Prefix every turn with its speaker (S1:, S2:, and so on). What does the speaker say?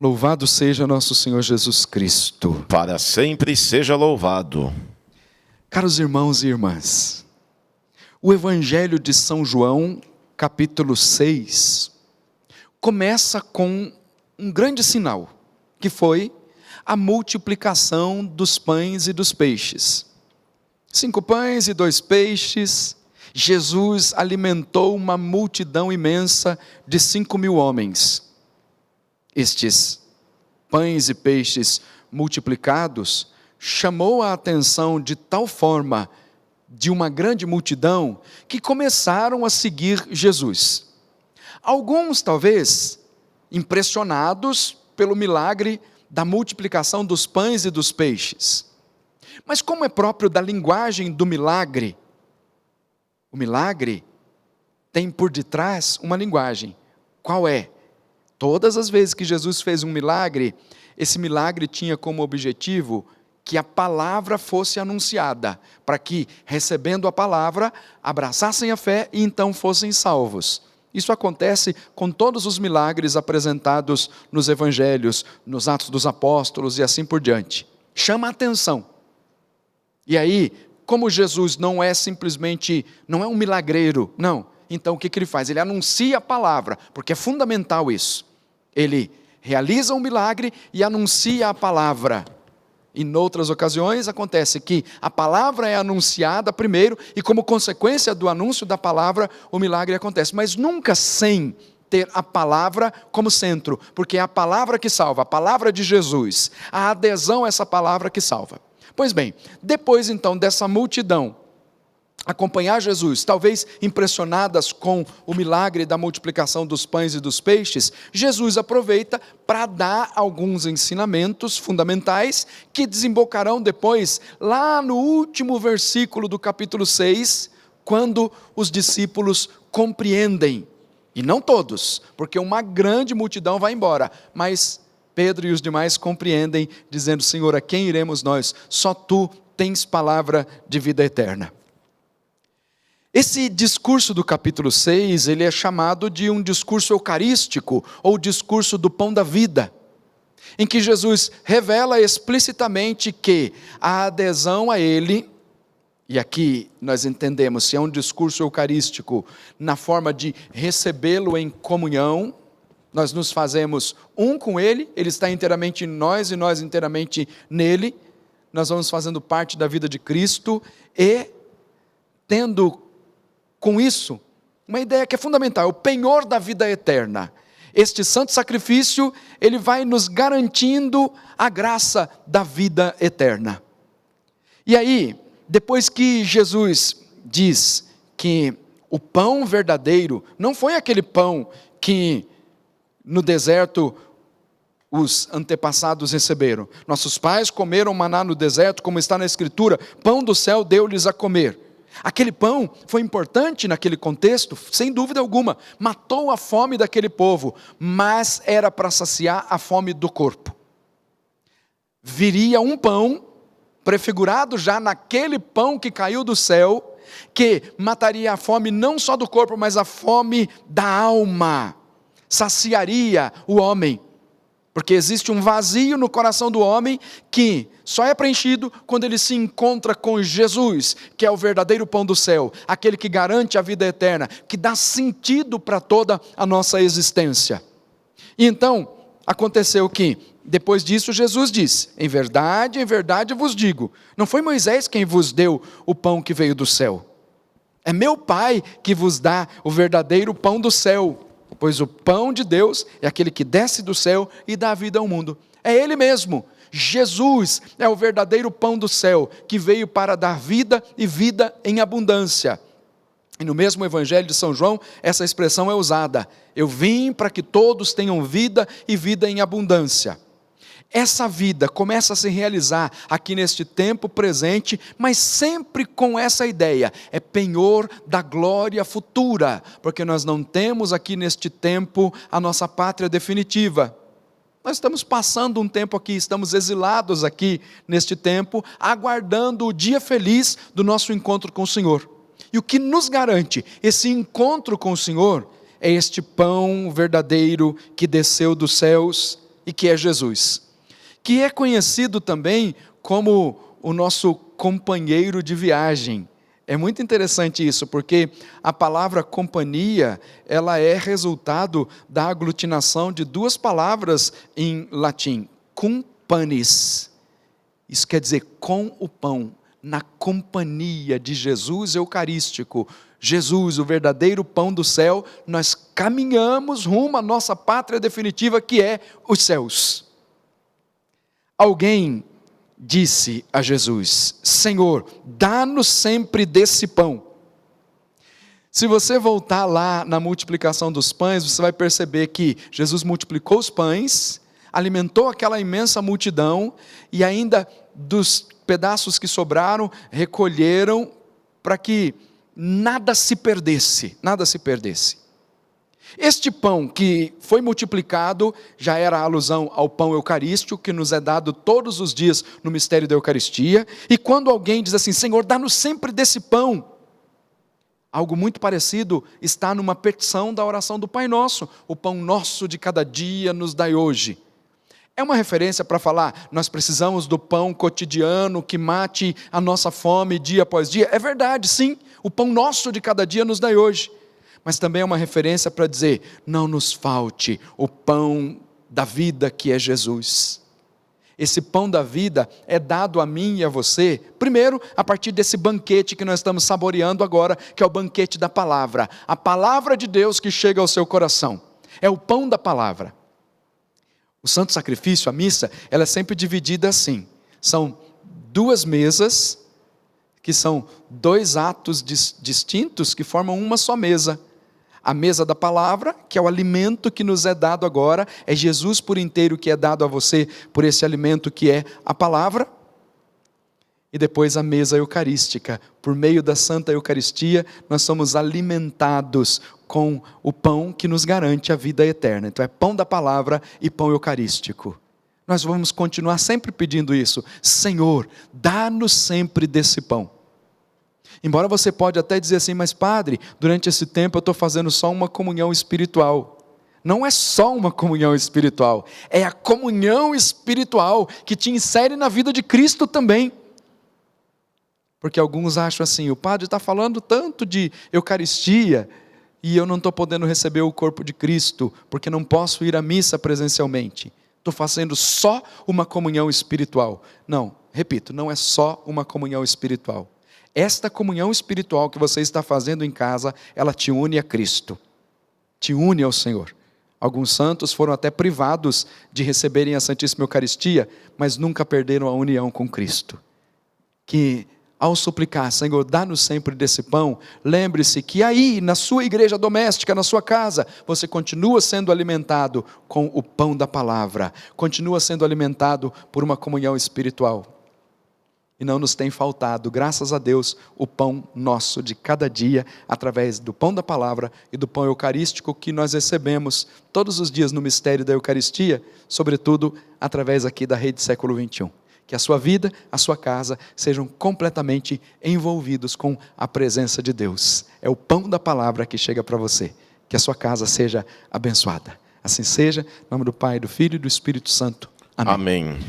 S1: Louvado seja nosso Senhor Jesus Cristo.
S2: Para sempre seja louvado.
S1: Caros irmãos e irmãs, o Evangelho de São João, capítulo 6, começa com um grande sinal, que foi a multiplicação dos pães e dos peixes. 5 pães e 2 peixes, Jesus alimentou uma multidão imensa de 5.000 homens. Estes pães e peixes multiplicados chamou a atenção de tal forma de uma grande multidão que começaram a seguir Jesus. Alguns, talvez, impressionados pelo milagre da multiplicação dos pães e dos peixes. Mas como é próprio da linguagem do milagre, o milagre tem por detrás uma linguagem. Qual é? Todas as vezes que Jesus fez um milagre, esse milagre tinha como objetivo que a palavra fosse anunciada, para que, recebendo a palavra, abraçassem a fé e então fossem salvos. Isso acontece com todos os milagres apresentados nos evangelhos, nos Atos dos Apóstolos e assim por diante. Chama a atenção. E aí, como Jesus não é um milagreiro, não. Então o que ele faz? Ele anuncia a palavra, porque é fundamental isso. Ele realiza um milagre e anuncia a palavra. E noutras ocasiões acontece que a palavra é anunciada primeiro e como consequência do anúncio da palavra, o milagre acontece. Mas nunca sem ter a palavra como centro, porque é a palavra que salva, a palavra de Jesus, a adesão a essa palavra que salva. Pois bem, depois então dessa multidão acompanhar Jesus, talvez impressionadas com o milagre da multiplicação dos pães e dos peixes, Jesus aproveita para dar alguns ensinamentos fundamentais que desembocarão depois lá no último versículo do capítulo 6, quando os discípulos compreendem, e não todos, porque uma grande multidão vai embora, mas Pedro e os demais compreendem, dizendo: Senhor, a quem iremos nós? Só Tu tens palavra de vida eterna. Esse discurso do capítulo 6, ele é chamado de um discurso eucarístico, ou discurso do pão da vida, em que Jesus revela explicitamente que a adesão a Ele, e aqui nós entendemos se é um discurso eucarístico na forma de recebê-lo em comunhão, nós nos fazemos um com Ele, Ele está inteiramente em nós e nós inteiramente nele, nós vamos fazendo parte da vida de Cristo e tendo com isso uma ideia que é fundamental, o penhor da vida eterna. Este santo sacrifício, ele vai nos garantindo a graça da vida eterna. E aí, depois que Jesus diz que o pão verdadeiro não foi aquele pão que no deserto os antepassados receberam. Nossos pais comeram maná no deserto, como está na Escritura, pão do céu deu-lhes a comer. Aquele pão foi importante naquele contexto, sem dúvida alguma, matou a fome daquele povo, mas era para saciar a fome do corpo. Viria um pão, prefigurado já naquele pão que caiu do céu, que mataria a fome não só do corpo, mas a fome da alma, saciaria o homem, porque existe um vazio no coração do homem que só é preenchido quando ele se encontra com Jesus, que é o verdadeiro pão do céu, aquele que garante a vida eterna, que dá sentido para toda a nossa existência. E então, aconteceu que, depois disso, Jesus disse: em verdade vos digo, não foi Moisés quem vos deu o pão que veio do céu, é meu Pai que vos dá o verdadeiro pão do céu, pois o pão de Deus é aquele que desce do céu e dá vida ao mundo. É Ele mesmo, Jesus é o verdadeiro pão do céu, que veio para dar vida e vida em abundância. E no mesmo Evangelho de São João, essa expressão é usada: eu vim para que todos tenham vida e vida em abundância. Essa vida começa a se realizar aqui neste tempo presente, mas sempre com essa ideia, é penhor da glória futura, porque nós não temos aqui neste tempo a nossa pátria definitiva. Nós estamos passando um tempo aqui, estamos exilados aqui neste tempo, aguardando o dia feliz do nosso encontro com o Senhor. E o que nos garante esse encontro com o Senhor é este pão verdadeiro que desceu dos céus, e que é Jesus, que é conhecido também como o nosso companheiro de viagem. É muito interessante isso, porque a palavra companhia, ela é resultado da aglutinação de duas palavras em latim, cum panis. Isso quer dizer com o pão, na companhia de Jesus eucarístico. Jesus, o verdadeiro pão do céu, nós caminhamos rumo à nossa pátria definitiva, que é os céus. Alguém disse a Jesus: Senhor, dá-nos sempre desse pão. Se você voltar lá na multiplicação dos pães, você vai perceber que Jesus multiplicou os pães, alimentou aquela imensa multidão, e ainda dos pedaços que sobraram, recolheram para que nada se perdesse, nada se perdesse. Este pão que foi multiplicado já era alusão ao pão eucarístico que nos é dado todos os dias no mistério da Eucaristia. E quando alguém diz assim: Senhor, dá-nos sempre desse pão, algo muito parecido está numa petição da oração do Pai Nosso: o pão nosso de cada dia nos dai hoje. É uma referência para falar, nós precisamos do pão cotidiano que mate a nossa fome dia após dia. É verdade, sim, o pão nosso de cada dia nos dai hoje. Mas também é uma referência para dizer, não nos falte o pão da vida que é Jesus. Esse pão da vida é dado a mim e a você, primeiro, a partir desse banquete que nós estamos saboreando agora, que é o banquete da palavra. A palavra de Deus que chega ao seu coração. É o pão da palavra. O santo sacrifício, a missa, ela é sempre dividida assim. São duas mesas, que são dois atos distintos que formam uma só mesa. A mesa da palavra, que é o alimento que nos é dado agora, é Jesus por inteiro que é dado a você por esse alimento que é a palavra. E depois a mesa eucarística, por meio da Santa Eucaristia, nós somos alimentados com o pão que nos garante a vida eterna. Então é pão da palavra e pão eucarístico. Nós vamos continuar sempre pedindo isso: Senhor, dá-nos sempre desse pão. Embora você pode até dizer assim, mas padre, durante esse tempo eu estou fazendo só uma comunhão espiritual. Não é só uma comunhão espiritual, é a comunhão espiritual que te insere na vida de Cristo também. Porque alguns acham assim, o padre está falando tanto de Eucaristia e eu não estou podendo receber o corpo de Cristo, porque não posso ir à missa presencialmente. Estou fazendo só uma comunhão espiritual. Não, repito, não é só uma comunhão espiritual. Esta comunhão espiritual que você está fazendo em casa, ela te une a Cristo, te une ao Senhor. Alguns santos foram até privados de receberem a Santíssima Eucaristia, mas nunca perderam a união com Cristo. Que ao suplicar, Senhor, dá-nos sempre desse pão, lembre-se que aí, na sua igreja doméstica, na sua casa, você continua sendo alimentado com o pão da palavra, continua sendo alimentado por uma comunhão espiritual. E não nos tem faltado, graças a Deus, o pão nosso de cada dia, através do pão da palavra e do pão eucarístico que nós recebemos todos os dias no mistério da Eucaristia, sobretudo através aqui da Rede Século XXI. Que a sua vida, a sua casa, sejam completamente envolvidos com a presença de Deus. É o pão da palavra que chega para você. Que a sua casa seja abençoada. Assim seja, em nome do Pai, do Filho e do Espírito Santo. Amém.
S2: Amém.